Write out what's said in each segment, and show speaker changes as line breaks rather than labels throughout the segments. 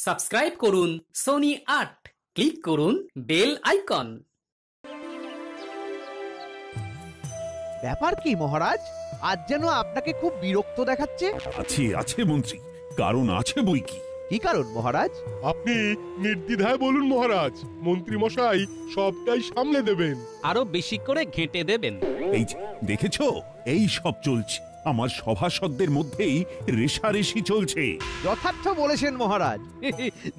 Subscribe করুন Sony ৮, click করুন bell icon.
ব্যাপার কি মহারাজ, আজ যেন আপনাকে খুব বিরক্ত দেখাচ্ছে।
আছে আছে মন্ত্রী, কারণ আছে বই কি।
কি কারণ মহারাজ?
আপনি নির্দ্বিধায় বলুন মহারাজ, মন্ত্রী মশাই সবটাই সামলে দেবেন।
আরো বেশি করে ঘেঁটে দেবেন।
এই যে দেখেছো, এই সব চলছে। আমার সভাসদদের মধ্যেই রেষারেষি চলছে।
যথার্থ বলেছেন মহারাজ।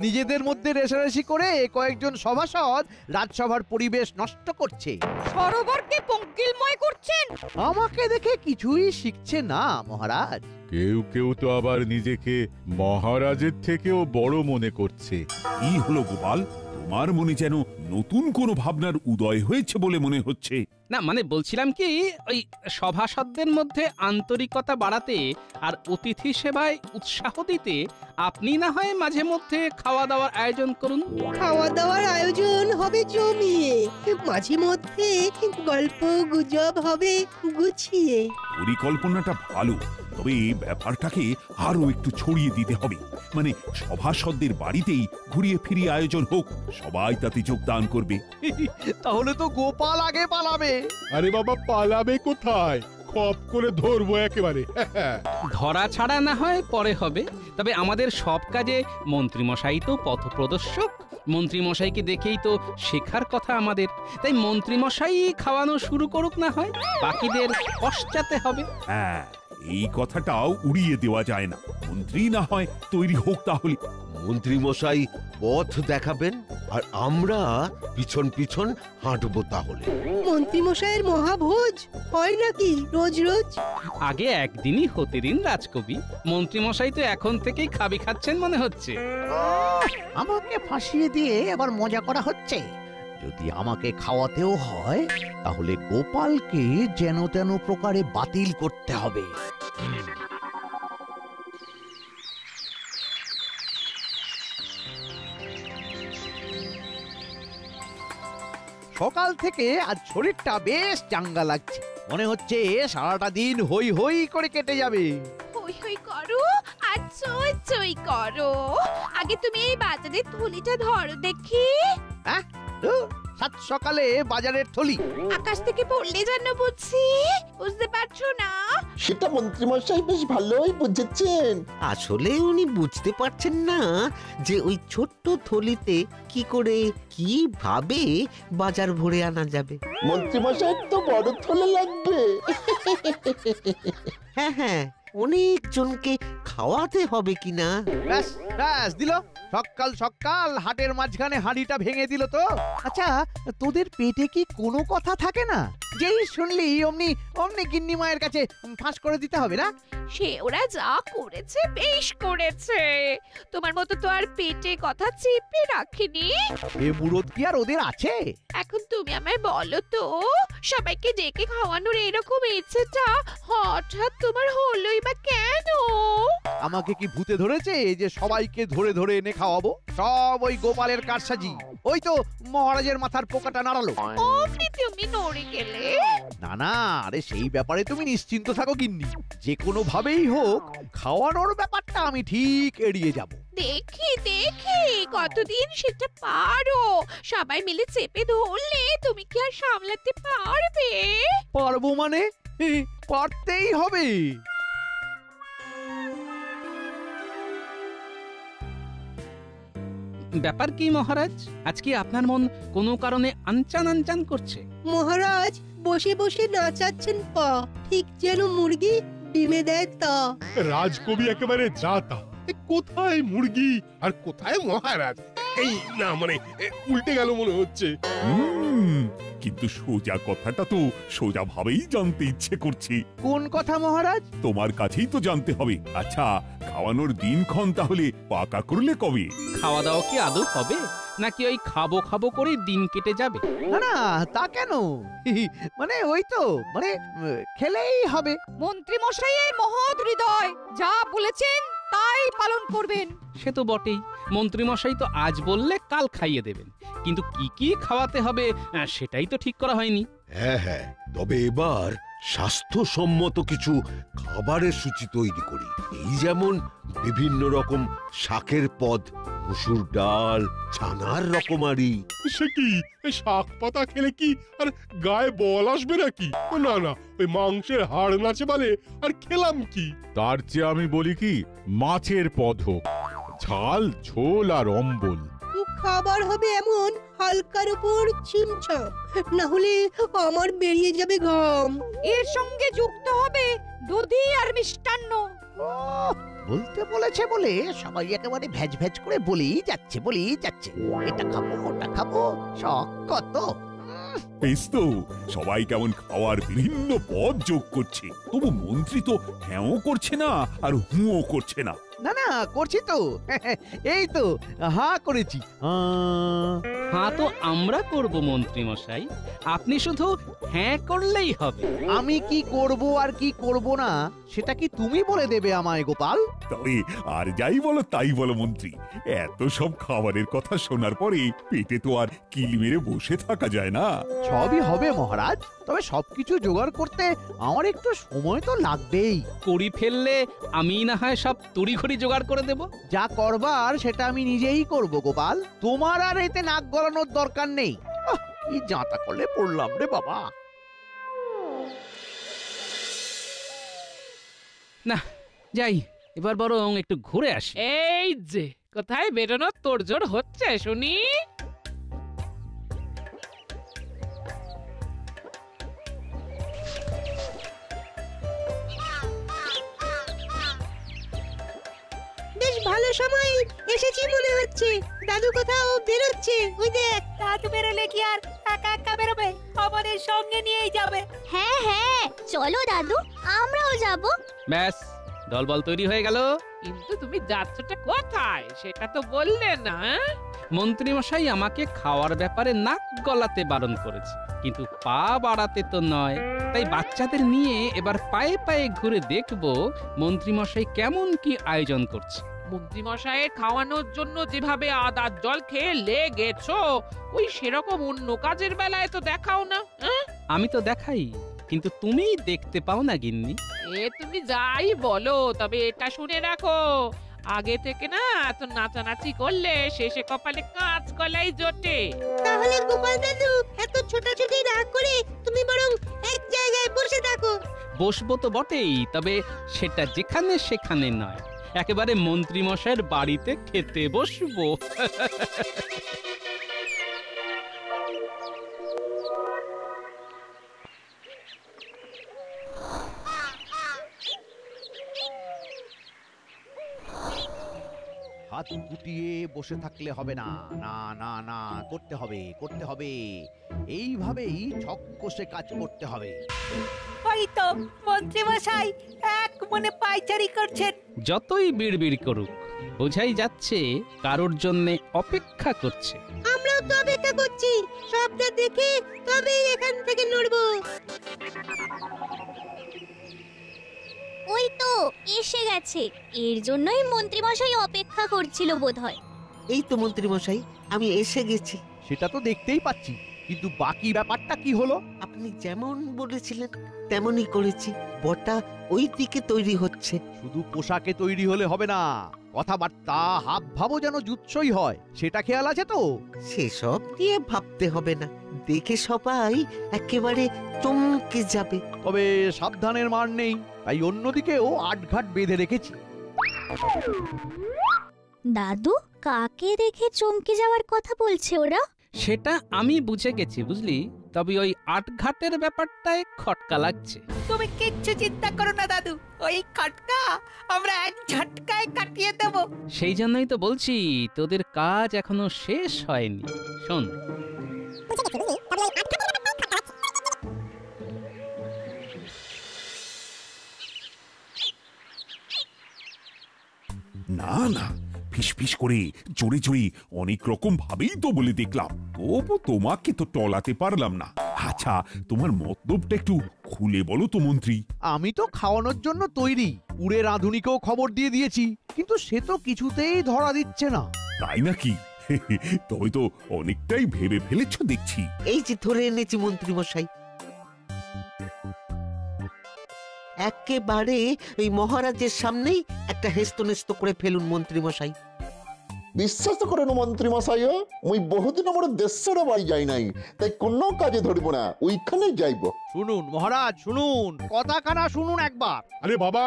নিজেদের মধ্যে রেষারেষি করে কয়েকজন সভাসদ রাজসভার পরিবেশ নষ্ট করছে।
সরোবরকে পঙ্কিলময় করছেন।
আমাকে দেখে কিছুই শিখছে না মহারাজ।
কেউ কেউ তো আবার নিজেকে মহারাজের থেকেও বড় মনে করছে।
কি হলো গোপাল, তোমার মনে যেন নতুন কোনো ভাবনার উদয় হয়েছে বলে মনে হচ্ছে।
না মানে বলছিলাম কি, ওই সভাসদদের মধ্যে আন্তরিকতা বাড়াতে আর অতিথি সেবায় উৎসাহ দিতে আপনি না হয় মাঝে মধ্যে খাওয়া দাওয়ার আয়োজন করুন।
খাওয়া দাওয়ার আয়োজন হবে জমিয়ে, মাঝে মধ্যে গল্প গুজব হবে গুছিয়ে।
পরিকল্পনাটা ভালো, তবে ব্যাপারটাকে আরো একটু ছড়িয়ে দিতে হবে। মানে সভাসদদের বাড়িতেই ঘুরিয়ে ফিরিয়ে আয়োজন হোক, সবাই তাতে যোগদান করবে।
তাহলে তো গোপাল আগে পালাবে।
আরে বাবা, পালাবে কোথায়? খপ করে ধরবো একেবারে।
ধরা ছাড়া না হয় পরে হবে, তবে আমাদের সব কাজে মন্ত্রীমশাই তো পথপ্রদর্শক। মন্ত্রীমশাইকে দেখেই তো শেখার কথা আমাদের। তাই মন্ত্রীমশাই খাওয়ানো শুরু করুক না হয়, বাকিদের পশ্চাতে হবে।
হ্যাঁ, এই কথাটাও উড়িয়ে দেওয়া যায় না। মন্ত্রী না হয় তৈরি হোক তাহলে।
মন্ত্রী মশাই পথ দেখাবেন আর আমরা পিছন পিছন হাঁটবো তাহলে।
মন্ত্রী মশাইয়ের মহাভোজ হয় নাকি রোজ রোজ?
আগে একদিনই হতে দিন রাজকবি। মন্ত্রীমশাই তো এখন থেকেই খাবি খাচ্ছেন মনে হচ্ছে।
আমাকে ফাঁসিয়ে দিয়ে আবার মজা করা হচ্ছে। যদি আমাকে খাওয়াতেও হয় তাহলে গোপালকে যেন তেন প্রকারে বাতিল করতে হবে। সকাল থেকে আজ শরীরটা বেশ চাঙ্গা লাগছে। মনে হচ্ছে সারাটা দিন হই হই করে কেটে যাবে।
হই হই করো আর চই চই করো। আগে তুমি এই বাজারের থলিটা ধরো দেখি।
হ্যাঁ, সাত সকালে বাজারের থলি
আকাশ থেকে পড়লে যেন বুঝছি, বুঝতে পারছো না?
সেটা মন্ত্রীমশাই বেশ ভালোই বুঝেছেন।
আসলে উনি বুঝতে পারছেন না যে ওই ছোট্ট থলিতে কি করে কিভাবে বাজার ভরে আনা যাবে।
মন্ত্রীমশাই তো বড় থলে লাগবে।
হ্যাঁ হ্যাঁ, অনেক জনকে খাওয়াতে হবে কিনা।
ব্যাস ব্যাস দিল, সকাল সকাল হাটের মাঝখানে হাঁড়িটা ভেঙে দিল তো। আচ্ছা, তোদের পেটে কি কোনো কথা থাকে না? যেই শুনলি অমনি অমনি গিন্নি মায়ের কাছে ফাঁস করে দিতে হবে না?
সে ওরা যা করেছে বেশ করেছে। তোমার মতো তো আর পেটে কথা চেপে রাখিনি।
এ মুরদ কি আর ওদের আছে?
এখন তুমি আমায় বলো তো, সবাইকে ডেকে খাওয়ানোর এরকম ইচ্ছেটা হঠাৎ তোমার হলোই বা কেন?
আমাকে কি ভূতে ধরেছে যে সবাইকে ধরে ধরে এনে খাওয়াবো? সব ওই গোপালের কারসাজি। ওই তো মহারাজের মাথার পোকাটা নাড়ালো।
অমনি তুমি নড়ে গেলে।
না না, আরে সেই ব্যাপারে তুমি নিশ্চিন্ত থাকো গিন্নি। যে কোনো ভাবেই হোক খাওয়ানোর ব্যাপারটা আমি ঠিক এড়িয়ে যাব।
দেখি দেখি কতদিন সেটা পারো। সবাই মিলে চেপে ধরলে তুমি কি আর সামলাতে পারবে?
পারবো মানে? পারতেই হবে।
ব্যাপার কি মহারাজ, আজকে আপনার মন কোনো কারণে আনচান আনচান করছে?
মহারাজ বসে বসে নাচাচ্ছেন পা, ঠিক যেন মুরগি ডিমে দেয় তা।
রাজকবি একেবারে যাতা। কোথায় মুরগি আর কোথায় মহারাজ? এই না মানে উল্টে গেল মনে হচ্ছে।
কিন্তু সোজা কথাটা তো সোজা ভাবেই জানতে ইচ্ছে করছে।
কোন কথা মহারাজ?
তোমার কাছেই তো জানতে হবে। আচ্ছা, খাওয়ানোর দিনক্ষণ তাহলে পাকা করলে কবে?
খাওয়া দাওয়া কি আদৌ হবে, নাকি ওই খাবো খাবো করে দিন কেটে যাবে?
না না, তা কেন? মানে ওই তো মানে খেলেই হবে।
মন্ত্রী মশাইয়ের মহৎ হৃদয়, যা বলেছেন তাই পালন করবেন।
সে তো বটেই, মন্ত্রীমশাই তো আজ বললে কাল খাইয়ে দেবেন, কিন্তু কি কি খাওয়াতে হবে সেটাই তো ঠিক করা হয়নি।
হ্যাঁ হ্যাঁ, তবে এবার স্বাস্থ্যসম্মত কিছু খাবারের সূচি তৈরি করি। এই যেমন বিভিন্ন রকম শাকের পদ, মসুর ডাল, ছানার রকমারি।
সে কি এই শাক পাতা খেলে কি আর গায়ে বল আসবে নাকি? না না, ওই মাংসের হাড় নাচে বলে আর খেলাম কি?
তার চেয়ে আমি বলি কি, মাছের পদ হোক, ঝাল ঝোল আর অম্বল।
খাবার হবে এমন হালকার উপর ছিমছাম, না হলে আমার বেরিয়ে যাবে ঘাম।
এর সঙ্গে যুক্ত হবে দধি আর মিষ্টান্ন।
বলতে বলেছে বলে সবাই একেবারে ভ্যাজ ভ্যাজ করে বলেই যাচ্ছে এটা খাবো ওটা খাবো, শখ কত।
বেশ তো, সবাই কেমন খাওয়ার বিভিন্ন পদ যোগ করছে, তবু মন্ত্রী তো হ্যাঁও করছে না আর হুঁও করছে না।
না না, করছি তো। এই তো হা করেছি।
হ্যাঁ তো আমরা করব মন্ত্রী মশাই, আপনি শুধু হ্যাঁ করলেই হবে।
আমি কি করব আর কি করব না সেটা কি তুমি বলে দেবে আমায় গোপাল?
তবে আর যাই বলো তাই বলো মন্ত্রী, এত সব খাবারের কথা শোনার পরে পেটে তো আর কিল মেরে বসে থাকা যায় না।
সবই হবে মহারাজ, তবে সবকিছু জোগাড় করতে আমার একটু সময় তো লাগবেই।
করি ফেললে আমি না হয় সব তড়িঘড়ি জোগাড় করে দেব।
যা করবার সেটা আমি নিজেই করব গোপাল, তোমার আর এতে নাক গলানোর দরকার নেই। কি জাঁতা করলে পড়লাম রে বাবা।
না যাই, এবার বরং একটু ঘুরে আসি।
এই যে কোথায় বেরোনোর তোড়জোড় হচ্ছে শুনি?
বেশ ভালো সময় এসেছি মনে হচ্ছে। দাদু কোথাও বেরোচ্ছে, ওই দেখ।
দাদু বেরোলে কি আর একা একা বেরোবে? আমাদের সঙ্গে নিয়েই যাবে। হ্যাঁ হ্যাঁ, চলো দাদু, আমরাও যাব।
ব্যাস, দলবল তৈরি হয়ে গেল।
কিন্তু তুমি যাচ্ছটা কোথায় সেটা তো বললে না।
মন্ত্রী মশাই আমাকে খাওয়ার ব্যাপারে নাক গলাতে বারণ করেছে, কিন্তু পা বাড়াতে তো নয়। তাই বাচ্চাদের নিয়ে এবার পায়ে পায়ে ঘুরে দেখব মন্ত্রী মশাই কেমন কি আয়োজন করছে।
মন্ত্রী মশাইয়ের খাওয়ানোর জন্য যেভাবে আদার জল খেয়ে লেগেছো, ওই সেরকম অন্য কাজের বেলায় তো দেখাও না।
আমি তো দেখাই, কিন্তু তুমিই দেখতে পাও না গিন্নি।
এ তুমি যাই বলো, তবে এটা শুনে রাখো, আগে থেকে না এত নাচানাচি করলে শেষে কপালে কাঁচ কলাই জোটে।
তাহলে গোপাল দাদু এত ছোটাছুটি না করে তুমি বরং এক জায়গায় বসে থাকো।
বসবো তো বটেই, তবে সেটা যেখানে সেখানে নয়, একেবারে মন্ত্রী মশাইয়ের বাড়িতে খেতে বসবো।
হাত গুটিয়ে বসে থাকলে হবে না, না না না, করতে হবে। এইভাবেই ছক কষে কাজ করতে হবে।
ওই তো মন্ত্রী মশাই এক মনে পায়চারি করছেন।
যতই বিড়বিড় করুক, বোঝাই যাচ্ছে কারোর জন্য অপেক্ষা করছে।
আমরাও তো অপেক্ষা করছি, সবটা দেখে তবেই এখান থেকে নড়বো।
ওই তো এসে গেছে, এর জন্যই মন্ত্রী মশাই অপেক্ষা করছিল বোধহয়।
এই তো মন্ত্রী মশাই, আমি এসে গেছি।
সেটা তো দেখতেই পাচ্ছি, কিন্তু বাকি ব্যাপারটা কি হলো?
আপনি যেমন বলেছিলেন তেমনই করেছি। বটা ওই দিকে তৈরি হচ্ছে।
শুধু পোশাকে তৈরি হলে হবে না, কথাবার্তা হাব ভাবও যেন জুৎসই হয়, সেটা খেয়াল আছে তো?
সেসব দিয়ে ভাবতে হবে না, দেখে সবাই একেবারে চমকে যাবে।
তবে সাবধানের মার নেই, তাই অন্যদিকেও আটঘাট বেঁধে রেখেছি।
দাদু, কাকে দেখে চমকে যাওয়ার কথা বলছে ওরা?
সেটা আমি বুঝে গেছি বুঝলি, তবে ওই আটঘাটের ব্যাপারটায় খটকা লাগছে।
তুমি কিচ্ছু চিন্তা করো না দাদু, ওই খটকা আমরা এক ঝটকায় কাটিয়ে দেব।
সেই জন্যই তো বলছি তোদের কাজ এখনো শেষ হয়নি। শোন,
না না, ফিসফিস করে জোরে জোরে অনেক রকম ভাবেই তো বলে দেখলাম, তবু তোমাকে তো টলাতে পারলাম না। আচ্ছা, তোমার মতলবটা একটু খুলে বলো তো মন্ত্রী।
আমি তো খাওয়ানোর জন্য তৈরি, উড়ে রাঁধুনিকেও খবর দিয়ে দিয়েছি, কিন্তু সে তো কিছুতেই ধরা দিচ্ছে না।
তাই নাকি? তবে তো অনেকটাই ভেবে ফেলেছ দেখছি।
এই যে ধরে এনেছি মন্ত্রী মশাই, একেবারে ওই মহারাজের সামনেই একটা হেস্তনেস্ত করে ফেলুন মন্ত্রী মশাই।
বিশ্বাস তো করেন মন্ত্রী মশাইও মুই বহুদিন আমার দেশের বাড়ি যাই নাই, তাই কোনো কাজে ধরব না, ওইখানে যাইব।
শুনুন মহারাজ, শুনুন কথাখানা শুনুন একবার।
আরে বাবা,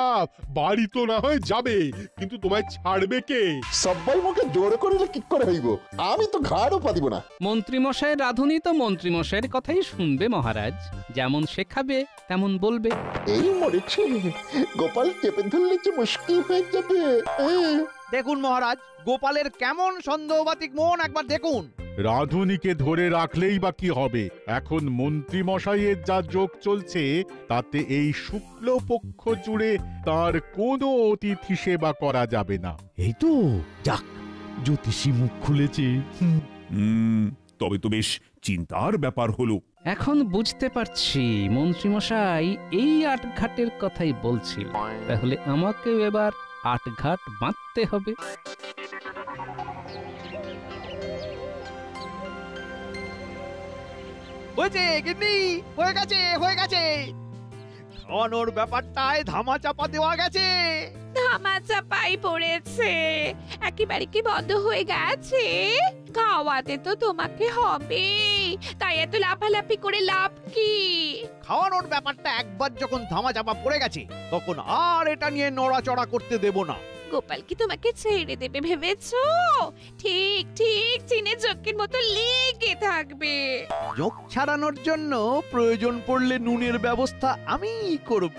বাড়ি তো না হয় যাবে, কিন্তু তোমায় ছাড়বে কে?
সবাই মুখে জোর করিলে কি করে হইব? আমি তো ঘাড়ও পাতিব না।
মন্ত্রীমশাইয়ের রাঁধুনি তো মন্ত্রীমশাইয়ের কথাই শুনবে মহারাজ, যেমন শেখাবে তেমন বলবে।
এই মরেছে, গোপাল চেপে ধরলে যে মুশকিল হয়ে যাবে।
দেখুন মহারাজ, গোপালের কেমন সন্দেহবাতিক মন একবার দেখুন।
রাধুনিকে ধরে রাখলেই বা কি হবে? এখন মন্ত্রী মশাইয়ের যা যোগ চলছে তাতে এই শুক্লপক্ষ জুড়ে তার কোনো অতিথি সেবা করা যাবে না।
এই তো যাক, জ্যোতিষী মুখ খুলেছে।
তবে তো বেশ চিন্তার ব্যাপার হলো।
এখন বুঝতে পারছি মন্ত্রীমশাই এই আটঘাটের কথাই বলছিল। তাহলে আমাকেও এবার আটঘাট বাঁধতে হবে।
হয়েছে গিন্নি, হয়ে গেছে, হয়ে গেছে। খাওয়ানোর ব্যাপারটায় ধামা চাপা দেওয়া গেছে।
ধামা চাপাই পড়েছে, একেবারে কি বন্ধ হয়ে গেছে? খাওয়াতে তো তোমাকে হবে, তাই এত লাফালাফি করে লাভ কি?
খাওয়ানোর ব্যাপারটা একবার যখন ধামা চাপা পড়ে গেছে, তখন আর এটা নিয়ে নড়াচড়া করতে দেব না।
গোপাল কি তোমাকে ছেড়ে দেবে ভেবেছো? ঠিক ঠিক চিনে চোখের মতো লেগে থাকবে।
যোগ ছাড়ানোর জন্য প্রয়োজন পড়লে নুনের ব্যবস্থা আমিই করব।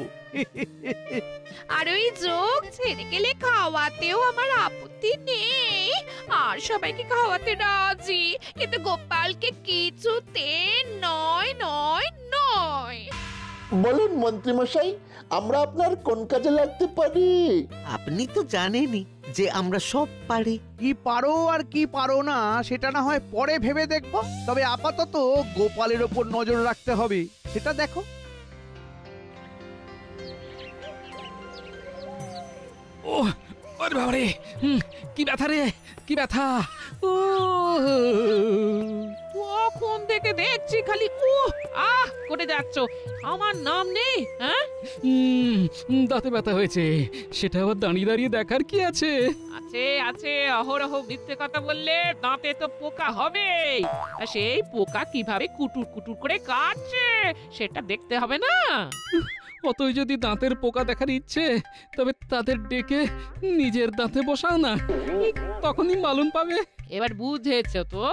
আর ওই যোগ ছেড়ে গেলে খাওয়াতেও আমার আপত্তি নেই, আর সবাইকে খাওয়াতে রাজি, কিন্তু গোপালকে কিছুতে নয় নয় নয়।
বলুন মন্ত্রী মশাই, আমরা আপনার কোন কাজে লাগতে পারি?
আপনি তো জানেনই যে আমরা সব পারি।
কি পারো আর কি পারো না সেটা না হয় পরে ভেবে দেখব, তবে আপাতত গোপালের ওপর নজর রাখতে হবে, সেটা দেখো।
ও আরে বাবা রে, কি ব্যথা রে, কি ব্যথা! ও
কখন থেকে দেখছি খালি আহ করে যাচ্ছ, আমার নাম নেই? হ্যাঁ,
দাঁতে ব্যথা হয়েছে, সেটা আবার দাঁড়িয়ে দাঁড়িয়ে দেখার কি আছে?
আছে আছে, অহরহ মিথ্যে কথা বললে দাঁতে তো পোকা হবে, আর সেই পোকা কিভাবে কুটুর কুটুর করে কাটছে সেটা দেখতে হবে না?
অতই যদি দাঁতের পোকা দেখার ইচ্ছে, তবে তাদের ডেকে নিজের দাঁতে বসাও না, তখনই মালুম পাবে।
এবার বুঝেছো তো?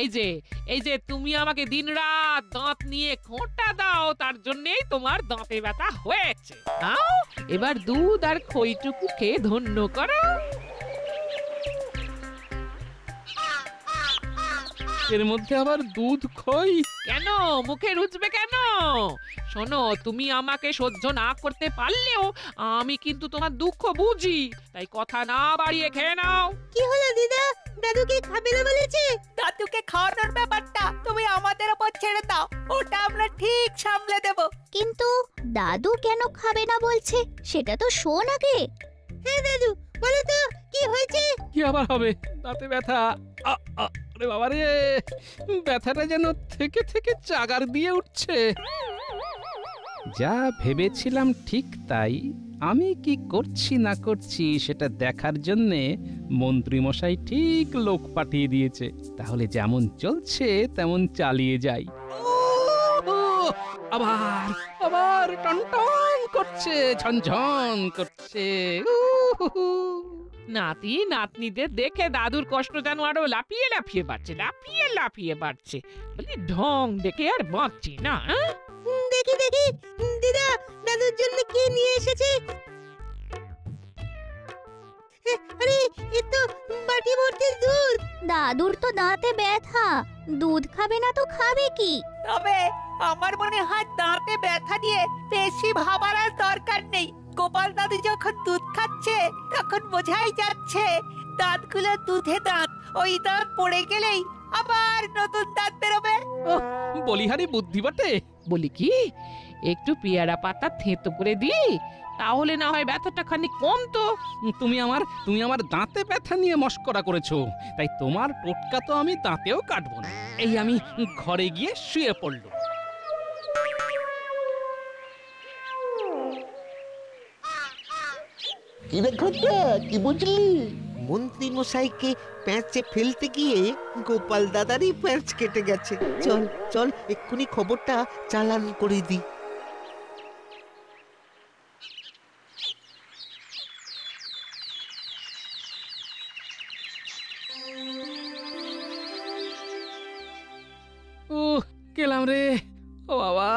এই যে তুমি আমাকে দিনরাত দাঁত নিয়ে খোঁটা দাও, তার জন্যই তোমার দাঁতে ব্যথা হয়েছে। নাও এবার দুধ আর খইটুকু খেয়ে ধন্য করো।
এর মধ্যে আবার দুধ খই?
কেন মুখে রুচবে কেন? শোনো, তুমি আমাকে সহ্য না করতে পারলেও আমি কিন্তু তোমার দুঃখ বুঝি, তাই কথা না বাড়িয়ে খেয়ে নাও।
কি হলো দিদা, দাদুকে খাবে না বলেছে?
দাদুকে খাওয়ানোর ব্যাপারটা তুমি আমাদের উপর ছেড়ে দাও, ওটা আমরা ঠিক সামলে দেব।
কিন্তু দাদু কেন খাবে না বলছে সেটা তো শোন আগে।
হ্যাঁ দাদু, বলো তো কি হয়েছে?
কি আবার হবে? দাঁতে ব্যথা। আরে বাবা রে, ব্যথাটা যেন থেকে থেকে চাগার দিয়ে উঠছে। যা ভেবেছিলাম ঠিক তাই। আমি কি করছি না করছি সেটা দেখার জন্যে মন্ত্রীমশাই ঠিক লোক পাঠিয়ে দিয়েছে। তাহলে যেমন চলছে তেমন চালিয়ে যাই। আবার আবার টনটন করছে, ঝনঝন করছে।
নাতি নাতনিদের দেখে দাদুর কষ্ট যেন আরো লাফিয়ে লাফিয়ে বাড়ছে, লাফিয়ে লাফিয়ে বাড়ছে। বলি ঢং দেখে আর বাঁচছি না।
দেখি দেখি দিদা, দাদুর জন্য কি নিয়ে এসেছে। আরে এ তো বাটি ভর্তি দুধ।
দাদুর তো দাঁতে ব্যথা, দুধ খাবে না তো খাবে কি?
তবে আমার মনে হয় দাঁতে ব্যথা দিয়ে বেশি ভাবার আর দরকার নেই। গোপাল দাদু যখন দুধ খাচ্ছে তখন বোঝাই যাচ্ছে দাঁতগুলো দুধে দাঁত, ওই দাঁত পড়ে গেলেই আবার নতুন দাঁত বেরোবে।
বলিহারি বুদ্ধি বটে।
বলি কি, একটু পেয়ারা পাতা থেঁতো করে দিই, তাহলে না হয় ব্যথাটা খানিক কমতো।
তুমি আমার দাঁতে ব্যথা নিয়ে মস্করা করেছো, তাই তোমার টোটকা তো আমি দাঁতেও কাটবো না। এই আমি ঘরে গিয়ে শুয়ে পড়লো।
কি রে ঘটা, কি বুঝলি?
মন্ত্রী মশাইকে প্যাঁচে ফেলতে গিয়ে গোপাল দাদারই প্যাঁচ কেটে গেছে। চল চল এক্ষুনি খবরটা চালান করে দি।
গেলাম রে, ও বাবা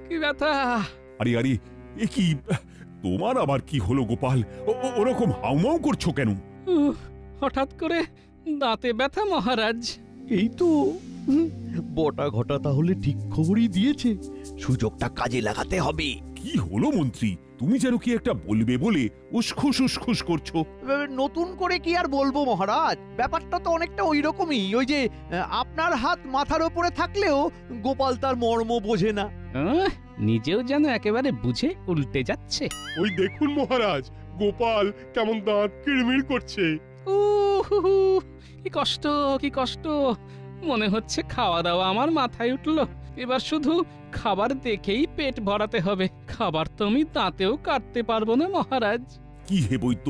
কি ব্যথা।
আরে আরে, এ কি তোমার আবার কি হলো গোপাল? ওরকম হাউমাউ করছো কেন?
হঠাৎ করে দাঁতে ব্যথা মহারাজ।
এই তো বটা ঘটা তাহলে ঠিক খবরই দিয়েছে, সুযোগটা কাজে লাগাতে হবে।
কি হলো মন্ত্রী, তুমি যেন কি একটা বলবে বলে উসখুস উসখুস করছো।
নতুন করে কি আর বলবো মহারাজ, ব্যাপারটা তো অনেকটা ওই রকমই। ওই যে আপনার হাত মাথার উপরে থাকলেও গোপাল তার মর্ম বোঝে না।
নিজেও যেন একেবারে বুঝে উল্টে যাচ্ছে।
ওই দেখুন মহারাজ, গোপাল কেমন দাঁত কিড়মিড় করছে।
কি কষ্ট, কি কষ্ট। মনে হচ্ছে খাওয়া দাওয়া আমার মাথায় উঠলো। এবার শুধু খাবার দেখেই পেট ভরাতে হবে, খাবার তো আমি দাঁতেও কাটতে পারবো না মহারাজ।
কি হে বৈদ্য,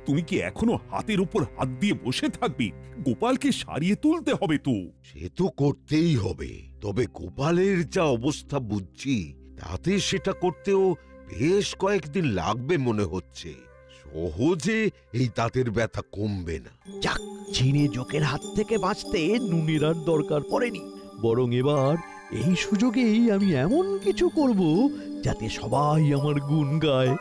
তুমি কি এখনো হাতের উপর হাত দিয়ে বসে থাকবে? গোপালকে সারিয়ে তুলতে হবে তো।
সে তো করতেই হবে, তবে গোপালের যা অবস্থা বুঝছি তাতে সেটা করতেও বেশ কয়েকদিন লাগবে মনে হচ্ছে। সহজে এই দাঁতের ব্যথা কমবে না। যাক, চিনে জোকের হাত থেকে বাঁচতে নুনের আর দরকার পড়েনি, বরং এবার এই সুযোগেই আমি এমন কিছু করব যাতে সবাই আমার গুণ গায়।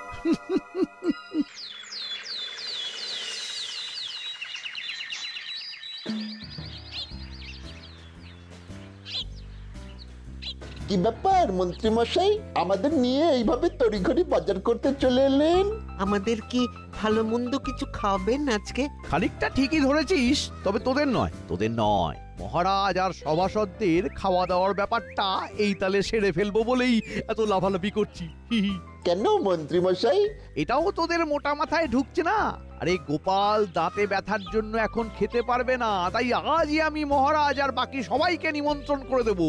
কি ব্যাপার মন্ত্রী মশাই, আমাদের নিয়ে এইভাবে তড়িঘড়ি বাজার করতে চলে এলেন?
আমাদের কি ভালো মন্দ কিছু খাবেন আজকে?
খানিকটা ঠিকই ধরেছিস, তবে তোদের নয়, তোদের নয়। মহারাজ আর সভাসদদের খাওয়া দাওয়ার ব্যাপারটা এই তালে সেরে ফেলবো বলেই এত লাফালাফি করছি।
কেন মন্ত্রী মশাই?
এটাও তোদের মোটা মাথায় ঢুকছে না? আরে গোপাল দাঁতে ব্যথার জন্য এখন খেতে পারবে না, তাই আজই আমি মহারাজ আর বাকি সবাইকে নিমন্ত্রণ করে দেব।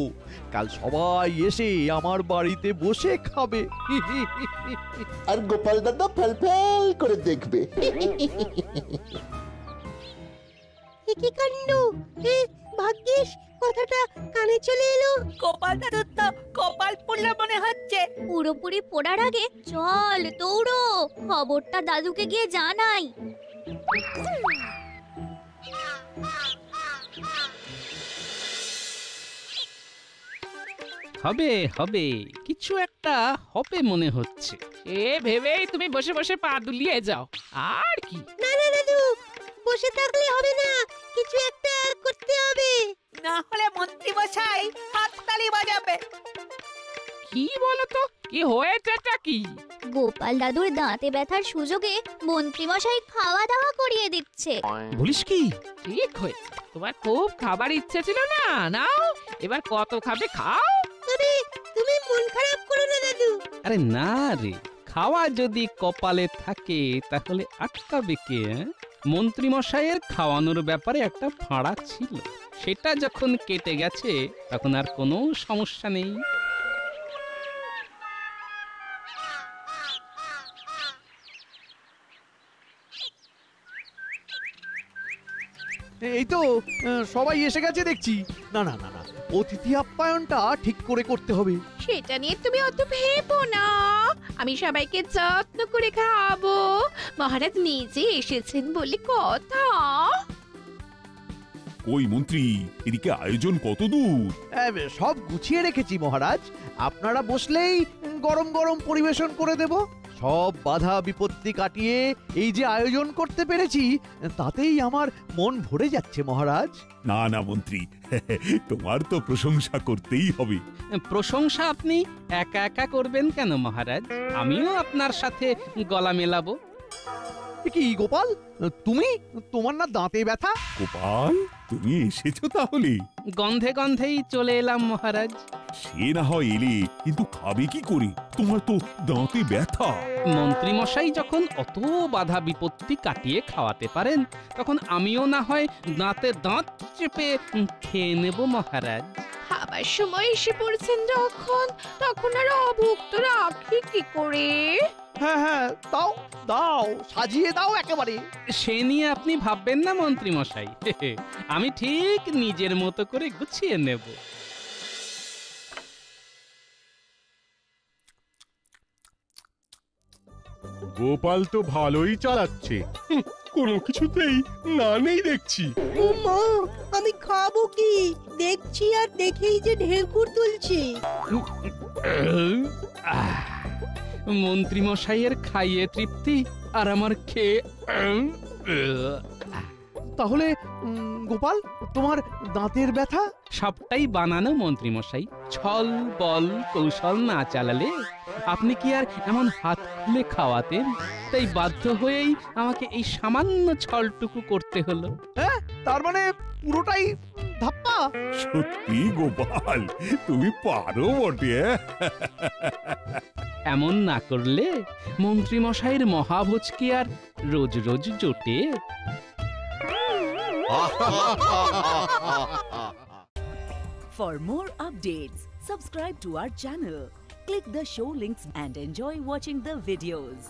কাল সবাই এসে আমার বাড়িতে বসে খাবে।
আর গোপাল দাদা ফেল ফেল করে দেখবে।
কি কাণ্ড! ভাগ্যিস কথাটা কানে চলে এলো।
গোপাল দাদুর তো কপাল পুড়লো মনে হচ্ছে।
পুরোপুরি পড়ার আগে চল দৌড়ো, খবরটা দাদুকে গিয়ে জানাই।
হবে হবে, কিছু একটা হবে মনে হচ্ছে।
এ ভেবেই তুমি বসে বসে পা দুলিয়ে যাও, আর কি।
না না দাদু, বসে থাকলে হবে না, কিছু একটা করতে হবে।
না হলে মন্ত্রী মশাই হাততালি বাজাবে।
কি বলো তো, কি হয়েছেটা কি?
গোপাল দাদুর দাঁতে ব্যথার সুযোগে মন্ত্রী মশাই খাওয়া দাওয়া করিয়ে দিচ্ছে।
বলিস কি?
ঠিক হয়েছে, তোমার খুব খাবার ইচ্ছে ছিল না, নাও এবার কত খাবে খাও।
তবে তুমি মন খারাপ করো না দাদু।
আরে না রে, খাওয়া যদি কপালে থাকে তাহলে আটকাবে কে? মন্ত্রী মশাইয়ের খাওয়ানোর ব্যাপারে একটা ফাঁড়া ছিল, সেটা যখন কেটে গেছে তখন আর কোনো সমস্যা নেই।
এই তো সবাই এসে গেছে দেখছি। না না না না, অতিথি আপ্যায়নটা ঠিক করে করতে হবে।
সেটা নিয়ে তুমি অত ভেবো না, আমি সবাইকে যত্ন করে খাওয়াবো। মহারাজ নিজে এসেছেন বলে কথা।
কই মন্ত্রী, এদিকে আয়োজন কত দূর?
সব গুছিয়ে রেখেছি মহারাজ, আপনারা বসলেই গরম গরম পরিবেশন করে দেব। সব বাধা বিপত্তি কাটিয়ে এই যে আয়োজন করতে পেরেছি তাতেই আমার মন ভরে যাচ্ছে মহারাজ।
না না মন্ত্রী, তোমার তো প্রশংসা করতেই হবে।
প্রশংসা আপনি একা একা করবেন কেন মহারাজ? আমিও আপনার সাথে গলা মেলাবো।
কি গোপাল, তুমি? তোমার না দাঁতে ব্যথা?
গোপাল, তুমি এসেছো তাহলে?
গন্ধে গন্ধেই চলে এলাম মহারাজ।
সে না হয় এলে, কিন্তু খাবে কি করে? তোমার তো দাঁতে ব্যথা।
মন্ত্রী মশাই যখন অত বাধা বিপত্তি কাটিয়ে খাওয়াতে পারেন, তখন আমিও না হয় দাঁতে দাঁত চেপে খেয়ে নেব মহারাজ।
খাবার সময় এসে পড়ছেন যখন, তখন আর অভুক্ত রাখি কি করে?
হ্যাঁ হ্যাঁ, দাও দাও, সাজিয়ে দাও একেবারে।
সে নিয়ে আপনি ভাববেন না মন্ত্রী মশাই, আমি ঠিক নিজের মতো করে গুছিয়ে নেব।
গোপাল তো ভালোই চালাচ্ছে।
কোনো কিছুতেই না নেই দেখছি।
ও মা, আমি খাবো কি? দেখছি আর দেখেই যে ঢেকুর তুলছি।
মন্ত্রী মশাইয়ের খাইয়ে তৃপ্তি আর আমার খেয়ে
তাহলে গোপাল, তোমার দাঁতের ব্যথা?
সবটাই বানানো মন্ত্রী মশাই। ছল বল কৌশল না চালালে আপনি কি আর এমন হাত খুলে খাওয়াতেন? তাই বাধ্য হয়েই আমাকে এই সামান্য ছলটুকু করতে হলো।
হ্যাঁ, তার মানে পুরোটাই ধাপ্পা।
সত্যি গোপাল, তুমি পারো বটে।
এমন না করলে মন্ত্রী মশাইয়ের মহাভোজ কি আর রোজ রোজ জোটে?
For more updates, subscribe to our channel, click the show links and enjoy watching the videos.